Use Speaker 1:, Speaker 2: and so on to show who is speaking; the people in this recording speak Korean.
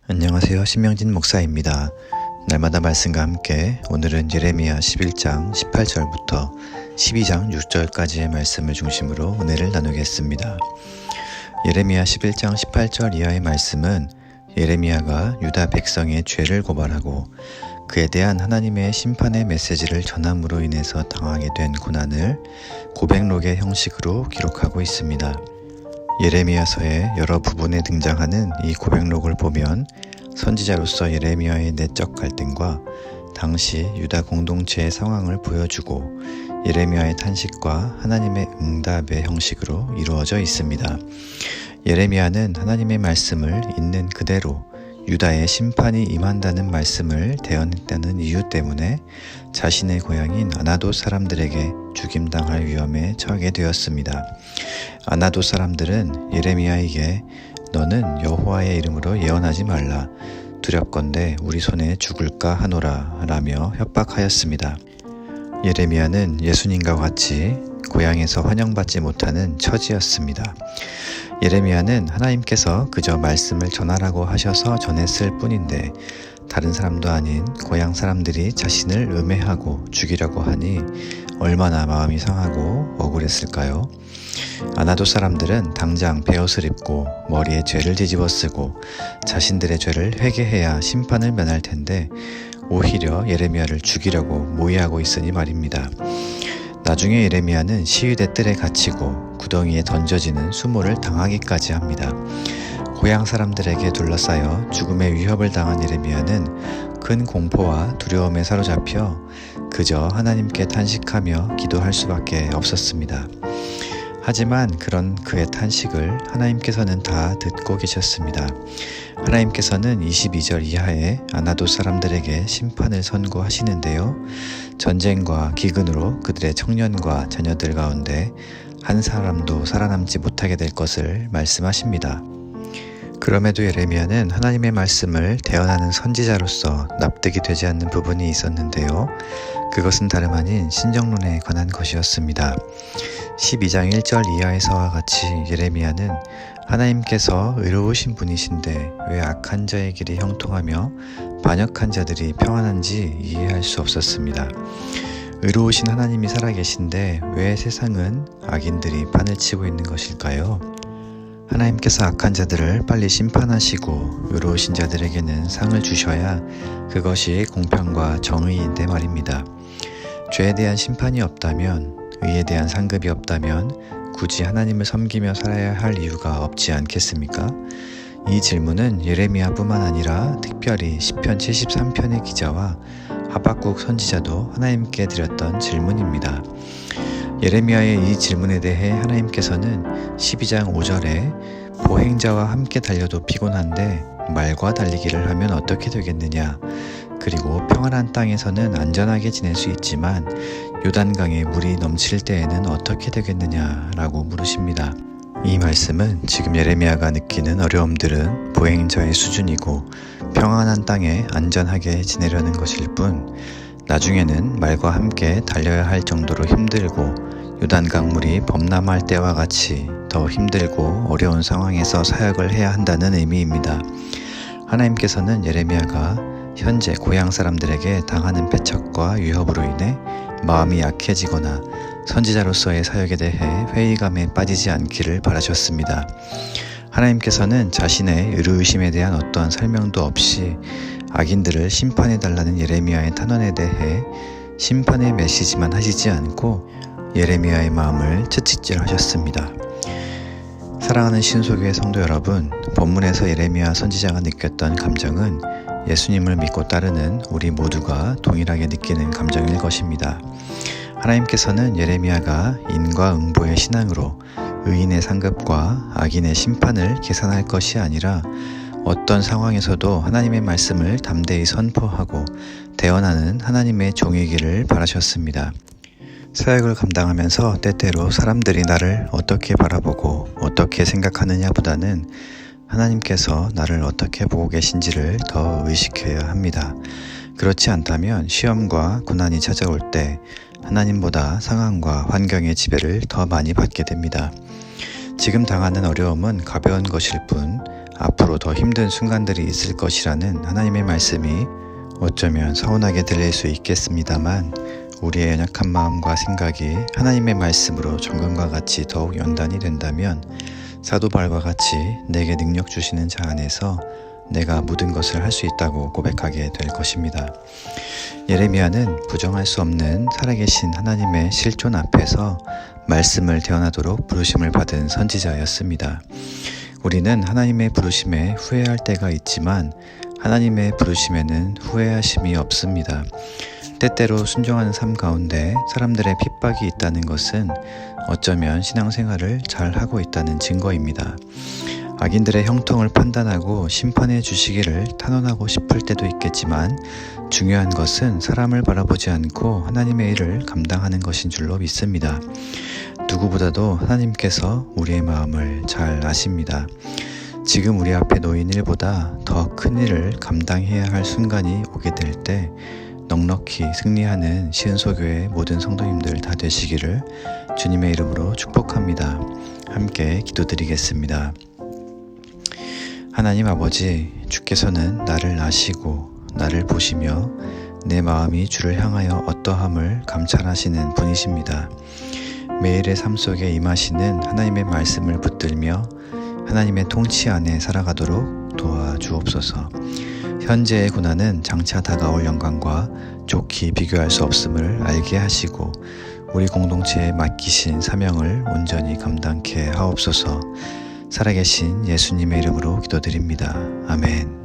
Speaker 1: 안녕하세요. 신명진 목사입니다. 날마다 말씀과 함께 오늘은 예레미야 11장 18절부터 12장 6절까지의 말씀을 중심으로 은혜를 나누겠습니다. 예레미야 11장 18절 이하의 말씀은 예레미야가 유다 백성의 죄를 고발하고 그에 대한 하나님의 심판의 메시지를 전함으로 인해서 당하게 된 고난을 고백록의 형식으로 기록하고 있습니다. 예레미야서의 여러 부분에 등장하는 이 고백록을 보면 선지자로서 예레미야의 내적 갈등과 당시 유다 공동체의 상황을 보여주고 예레미야의 탄식과 하나님의 응답의 형식으로 이루어져 있습니다. 예레미야는 하나님의 말씀을 있는 그대로 유다의 심판이 임한다는 말씀을 대언했다는 이유 때문에 자신의 고향인 아나돗 사람들에게 죽임당할 위험에 처하게 되었습니다. 아나돗 사람들은 예레미야에게 너는 여호와의 이름으로 예언하지 말라. 두렵건대 우리 손에 죽을까 하노라 라며 협박하였습니다. 예레미야는 예수님과 같이 고향에서 환영받지 못하는 처지였습니다. 예레미야는 하나님께서 그저 말씀을 전하라고 하셔서 전했을 뿐인데 다른 사람도 아닌 고향 사람들이 자신을 음해하고 죽이려고 하니 얼마나 마음이 상하고 억울했을까요? 아나돗 사람들은 당장 베옷을 입고 머리에 죄를 뒤집어 쓰고 자신들의 죄를 회개해야 심판을 면할 텐데 오히려 예레미야를 죽이려고 모의하고 있으니 말입니다. 나중에 예레미야는 시위대 뜰에 갇히고 구덩이에 던져지는 수모를 당하기까지 합니다. 고향 사람들에게 둘러싸여 죽음의 위협을 당한 예레미야는 큰 공포와 두려움에 사로잡혀 그저 하나님께 탄식하며 기도할 수밖에 없었습니다. 하지만 그런 그의 탄식을 하나님께서는 다 듣고 계셨습니다. 하나님께서는 22절 이하에 아나돗 사람들에게 심판을 선고하시는데요. 전쟁과 기근으로 그들의 청년과 자녀들 가운데 한 사람도 살아남지 못하게 될 것을 말씀하십니다. 그럼에도 예레미야는 하나님의 말씀을 대언하는 선지자로서 납득이 되지 않는 부분이 있었는데요. 그것은 다름 아닌 신정론에 관한 것이었습니다. 12장 1절 이하에서와 같이 예레미야는 하나님께서 의로우신 분이신데 왜 악한 자의 길이 형통하며 반역한 자들이 평안한지 이해할 수 없었습니다. 의로우신 하나님이 살아계신데 왜 세상은 악인들이 판을 치고 있는 것일까요? 하나님께서 악한 자들을 빨리 심판하시고 의로우신 자들에게는 상을 주셔야 그것이 공평과 정의인데 말입니다. 죄에 대한 심판이 없다면, 의에 대한 상급이 없다면 굳이 하나님을 섬기며 살아야 할 이유가 없지 않겠습니까? 이 질문은 예레미야뿐만 아니라 특별히 시편 73편의 기자와 하박국 선지자도 하나님께 드렸던 질문입니다. 예레미야의 이 질문에 대해 하나님께서는 12장 5절에 보행자와 함께 달려도 피곤한데 말과 달리기를 하면 어떻게 되겠느냐, 그리고 평안한 땅에서는 안전하게 지낼 수 있지만 요단강에 물이 넘칠 때에는 어떻게 되겠느냐 라고 물으십니다. 이 말씀은 지금 예레미야가 느끼는 어려움들은 보행자의 수준이고 평안한 땅에 안전하게 지내려는 것일 뿐 나중에는 말과 함께 달려야 할 정도로 힘들고 요단강 물이 범람할 때와 같이 더 힘들고 어려운 상황에서 사역을 해야 한다는 의미입니다. 하나님께서는 예레미야가 현재 고향 사람들에게 당하는 배척과 위협으로 인해 마음이 약해지거나 선지자로서의 사역에 대해 회의감에 빠지지 않기를 바라셨습니다. 하나님께서는 자신의 의로우심에 대한 어떠한 설명도 없이 악인들을 심판해달라는 예레미야의 탄원에 대해 심판의 메시지만 하시지 않고 예레미야의 마음을 채찍질하셨습니다. 사랑하는 신소교회 성도 여러분, 본문에서 예레미야 선지자가 느꼈던 감정은 예수님을 믿고 따르는 우리 모두가 동일하게 느끼는 감정일 것입니다. 하나님께서는 예레미야가 인과응보의 신앙으로 의인의 상급과 악인의 심판을 계산할 것이 아니라 어떤 상황에서도 하나님의 말씀을 담대히 선포하고 대언하는 하나님의 종이기를 바라셨습니다. 사역을 감당하면서 때때로 사람들이 나를 어떻게 바라보고 어떻게 생각하느냐보다는 하나님께서 나를 어떻게 보고 계신지를 더 의식해야 합니다. 그렇지 않다면 시험과 고난이 찾아올 때 하나님보다 상황과 환경의 지배를 더 많이 받게 됩니다. 지금 당하는 어려움은 가벼운 것일 뿐 앞으로 더 힘든 순간들이 있을 것이라는 하나님의 말씀이 어쩌면 서운하게 들릴 수 있겠습니다만, 우리의 연약한 마음과 생각이 하나님의 말씀으로 정금과 같이 더욱 연단이 된다면 사도 바울과 같이 내게 능력 주시는 자 안에서 내가 모든 것을 할 수 있다고 고백하게 될 것입니다. 예레미야는 부정할 수 없는 살아계신 하나님의 실존 앞에서 말씀을 대언하도록 부르심을 받은 선지자였습니다. 우리는 하나님의 부르심에 후회할 때가 있지만 하나님의 부르심에는 후회하심이 없습니다. 때때로 순종하는 삶 가운데 사람들의 핍박이 있다는 것은 어쩌면 신앙생활을 잘 하고 있다는 증거입니다. 악인들의 형통을 판단하고 심판해 주시기를 탄원하고 싶을 때도 있겠지만 중요한 것은 사람을 바라보지 않고 하나님의 일을 감당하는 것인 줄로 믿습니다. 누구보다도 하나님께서 우리의 마음을 잘 아십니다. 지금 우리 앞에 놓인 일보다 더 큰 일을 감당해야 할 순간이 오게 될 때 넉넉히 승리하는 시은소교회 모든 성도님들 다 되시기를 주님의 이름으로 축복합니다. 함께 기도드리겠습니다. 하나님 아버지, 주께서는 나를 아시고 나를 보시며 내 마음이 주를 향하여 어떠함을 감찰하시는 분이십니다. 매일의 삶 속에 임하시는 하나님의 말씀을 붙들며 하나님의 통치 안에 살아가도록 도와주옵소서. 현재의 고난은 장차 다가올 영광과 좋게 비교할 수 없음을 알게 하시고 우리 공동체에 맡기신 사명을 온전히 감당케 하옵소서. 살아계신 예수님의 이름으로 기도드립니다. 아멘.